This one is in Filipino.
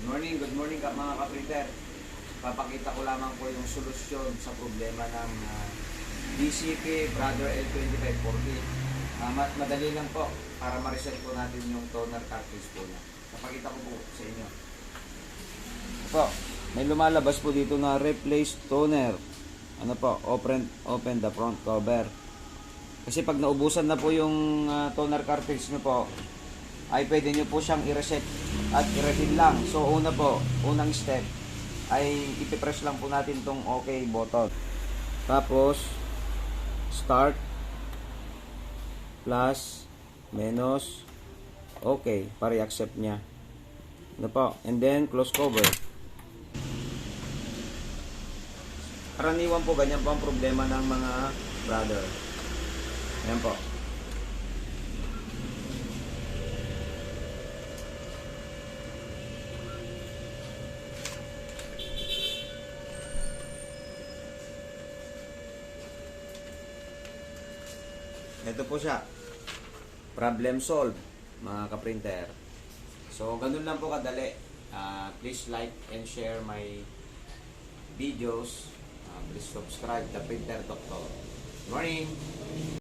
Good morning ka mga kaprinter. Papakita ko lamang po yung solusyon sa problema ng DCP Brother L2540. Madali lang po para ma-reset po natin yung toner cartridge po na. Papakita ko po sa inyo. Po, may lumalabas po dito na replace toner. Ano po, open the front cover. Kasi pag naubusan na po yung toner cartridge nyo po, ay pwede nyo po siyang i-reset at i-refill lang. So unang step ay ipipress lang po natin tong OK button. Tapos start, plus, minus, OK para i-accept nya. Ano po? And then close cover. Karaniwan po ganyan po ang problema ng mga brother. Ayan po. Ito po siya. Problem solved, mga kaprinter. So, ganun lang po kadali. Please like and share my videos. Please subscribe, The Printer Doctor. Good morning!